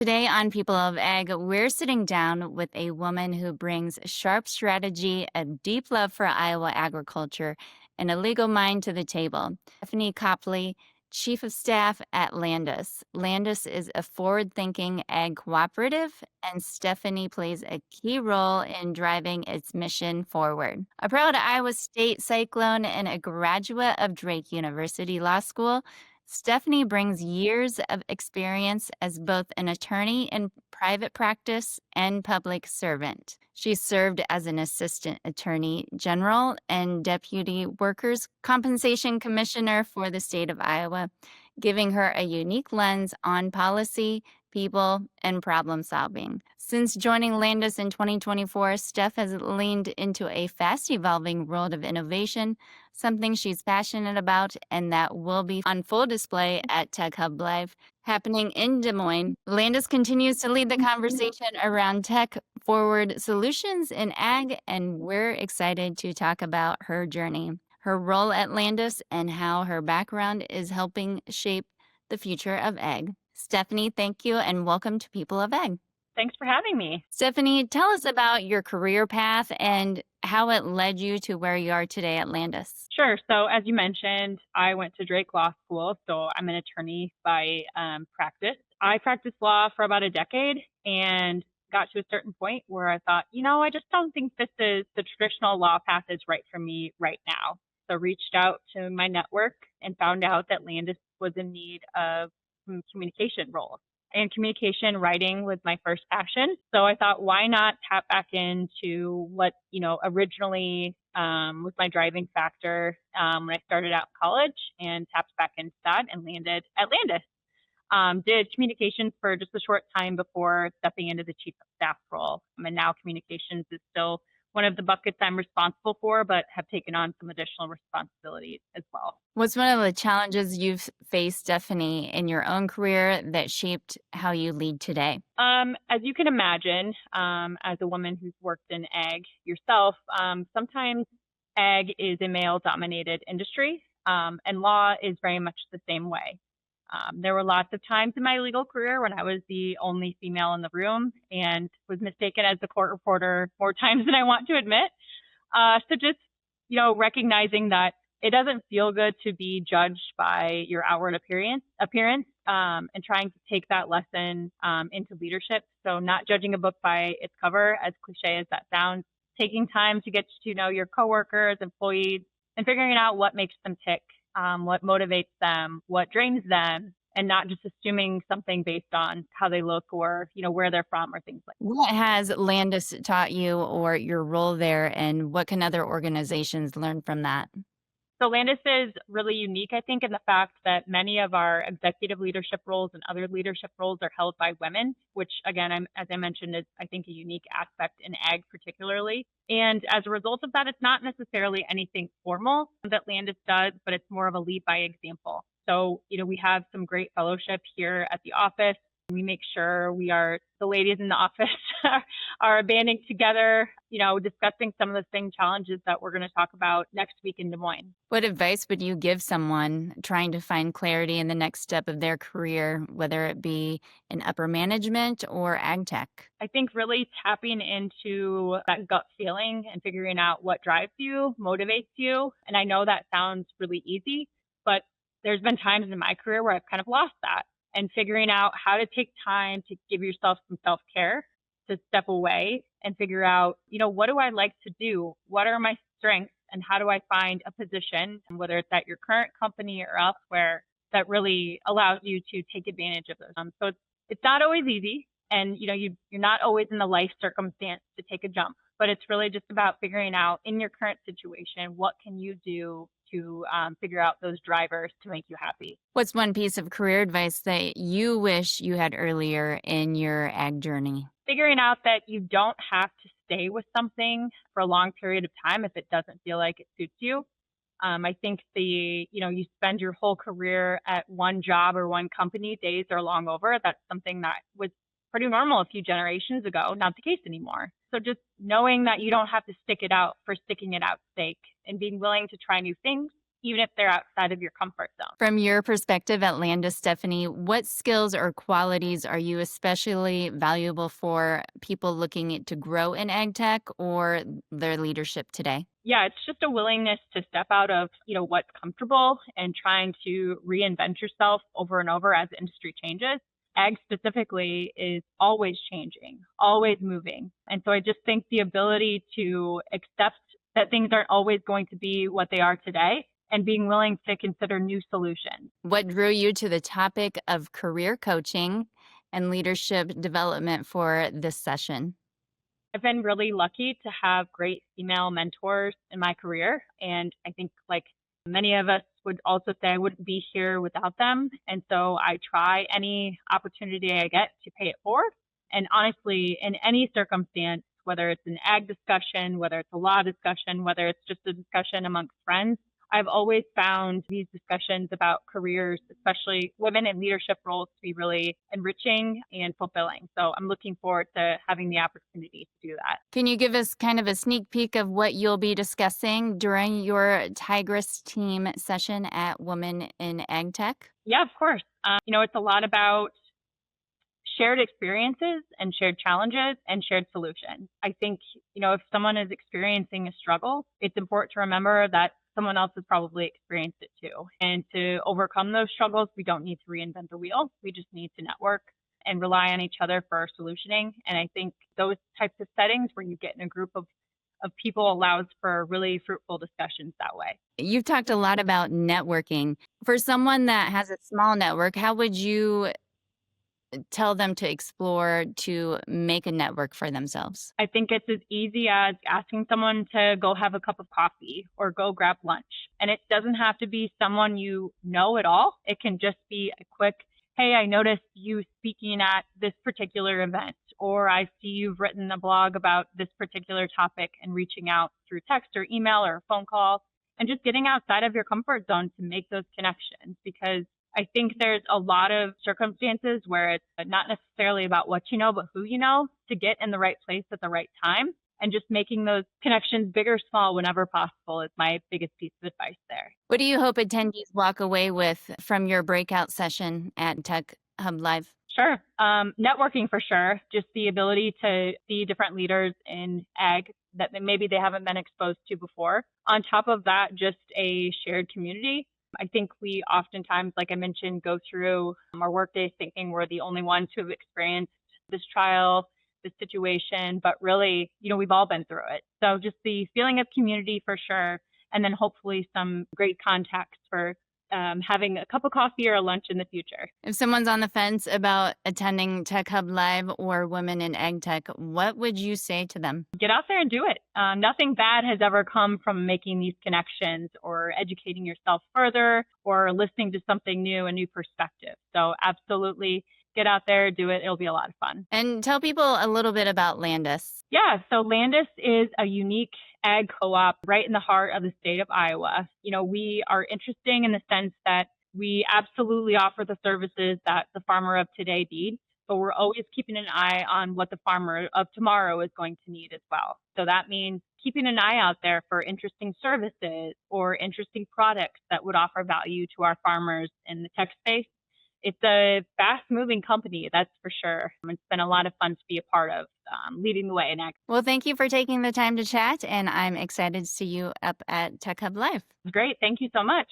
Today on People of Ag, we're sitting down with a woman who brings sharp strategy, a deep love for Iowa agriculture, and a legal mind to the table. Stephanie Copley, Chief of Staff at Landis. Landis is a forward thinking ag cooperative, and Stephanie plays a key role in driving its mission forward. A proud Iowa State Cyclone and a graduate of Drake University Law School, Stephanie brings years of experience as both an attorney in private practice and public servant. She served as an assistant attorney general and deputy workers' compensation commissioner for the state of Iowa, giving her a unique lens on policy, people, and problem solving. Since joining Landis in 2024, Steph has leaned into a fast evolving world of innovation, something she's passionate about, and that will be on full display at Tech Hub Live happening in Des Moines. Landis continues to lead the conversation around tech forward solutions in ag, and we're excited to talk about her journey, her role at Landis, and how her background is helping shape the future of ag. Stephanie, thank you, and welcome to People of Ag. Thanks for having me. Stephanie, tell us about your career path and how it led you to where you are today at Landis. Sure. So, as you mentioned, I went to Drake Law School, so I'm an attorney by practice. I practiced law for about a decade and got to a certain point where I thought, I just don't think the traditional law path is right for me right now. So, reached out to my network and found out that Landis was in need of some communication roles. And communication writing was my first passion. So I thought, why not tap back into what, originally was my driving factor when I started out college, and tapped back into that and landed at Landis. Did communications for just a short time before stepping into the chief of staff role. And now communications is still one of the buckets I'm responsible for, but have taken on some additional responsibilities as well. What's one of the challenges you've faced, Stephanie, in your own career that shaped how you lead today? As you can imagine, as a woman who's worked in ag yourself, sometimes ag is a male-dominated industry, and law is very much the same way. There were lots of times in my legal career when I was the only female in the room and was mistaken as the court reporter more times than I want to admit. So just, recognizing that it doesn't feel good to be judged by your outward appearance, and trying to take that lesson into leadership. So not judging a book by its cover, as cliche as that sounds, taking time to get to know your coworkers, employees, and figuring out what makes them tick, what motivates them, what drains them, and not just assuming something based on how they look or, where they're from or things like that. What has Landis taught you or your role there, and what can other organizations learn from that? So Landis is really unique, I think, in the fact that many of our executive leadership roles and other leadership roles are held by women, which, again, as I mentioned, is, I think, a unique aspect in ag particularly. And as a result of that, it's not necessarily anything formal that Landis does, but it's more of a lead by example. So, we have some great fellowship here at the office. We make sure the ladies in the office are banding together, discussing some of the same challenges that we're going to talk about next week in Des Moines. What advice would you give someone trying to find clarity in the next step of their career, whether it be in upper management or ag tech? I think really tapping into that gut feeling and figuring out what drives you, motivates you. And I know that sounds really easy, but there's been times in my career where I've kind of lost that. And figuring out how to take time to give yourself some self-care, to step away and figure out, what do I like to do? What are my strengths? And how do I find a position, whether it's at your current company or elsewhere, that really allows you to take advantage of those? So it's not always easy. And, you're not always in the life circumstance to take a jump. But it's really just about figuring out in your current situation, what can you do to figure out those drivers to make you happy. What's one piece of career advice that you wish you had earlier in your ag journey? Figuring out that you don't have to stay with something for a long period of time if it doesn't feel like it suits you. I think you spend your whole career at one job or one company, days are long over. That's something that was pretty normal a few generations ago, not the case anymore. So just knowing that you don't have to stick it out for sticking it out's sake, and being willing to try new things, even if they're outside of your comfort zone. From your perspective at Landis, Stephanie, what skills or qualities are you especially valuable for people looking to grow in ag tech or their leadership today? Yeah, it's just a willingness to step out of, what's comfortable and trying to reinvent yourself over and over as the industry changes. Ag specifically is always changing, always moving. And so I just think the ability to accept that things aren't always going to be what they are today and being willing to consider new solutions. What drew you to the topic of career coaching and leadership development for this session? I've been really lucky to have great female mentors in my career. And I think, like many of us would also say, I wouldn't be here without them. And so I try any opportunity I get to pay it forward. And honestly, in any circumstance, whether it's an ag discussion, whether it's a law discussion, whether it's just a discussion amongst friends, I've always found these discussions about careers, especially women in leadership roles, to be really enriching and fulfilling. So I'm looking forward to having the opportunity to do that. Can you give us kind of a sneak peek of what you'll be discussing during your Tigress team session at Women in Ag Tech? Yeah, of course. It's a lot about shared experiences and shared challenges and shared solutions. I think, if someone is experiencing a struggle, it's important to remember that someone else has probably experienced it too. And to overcome those struggles, we don't need to reinvent the wheel. We just need to network and rely on each other for solutioning. And I think those types of settings where you get in a group of people allows for really fruitful discussions that way. You've talked a lot about networking. For someone that has a small network, how would you tell them to explore to make a network for themselves? I think it's as easy as asking someone to go have a cup of coffee or go grab lunch. And it doesn't have to be someone you know at all. It can just be a quick, hey, I noticed you speaking at this particular event, or I see you've written a blog about this particular topic, and reaching out through text or email or a phone call and just getting outside of your comfort zone to make those connections. Because I think there's a lot of circumstances where it's not necessarily about what you know, but who you know, to get in the right place at the right time. And just making those connections big or small whenever possible is my biggest piece of advice there. What do you hope attendees walk away with from your breakout session at Tech Hub Live? Sure. Networking for sure. Just the ability to see different leaders in ag that maybe they haven't been exposed to before. On top of that, just a shared community. I think we oftentimes, like I mentioned, go through our workdays thinking we're the only ones who have experienced this trial, this situation, but really, we've all been through it. So just the feeling of community for sure, and then hopefully some great contacts for having a cup of coffee or a lunch in the future. If someone's on the fence about attending Tech Hub Live or Women in Ag Tech, what would you say to them? Get out there and do it. Nothing bad has ever come from making these connections or educating yourself further or listening to something new, a new perspective. So absolutely get out there, do it. It'll be a lot of fun. And tell people a little bit about Landis. Yeah, so Landis is a unique ag co-op right in the heart of the state of Iowa. We are interesting in the sense that we absolutely offer the services that the farmer of today needs, but we're always keeping an eye on what the farmer of tomorrow is going to need as well. So that means keeping an eye out there for interesting services or interesting products that would offer value to our farmers in the tech space. It's a fast-moving company, that's for sure. It's been a lot of fun to be a part of, leading the way in ag. Well, thank you for taking the time to chat, and I'm excited to see you up at Tech Hub Live. Great. Thank you so much.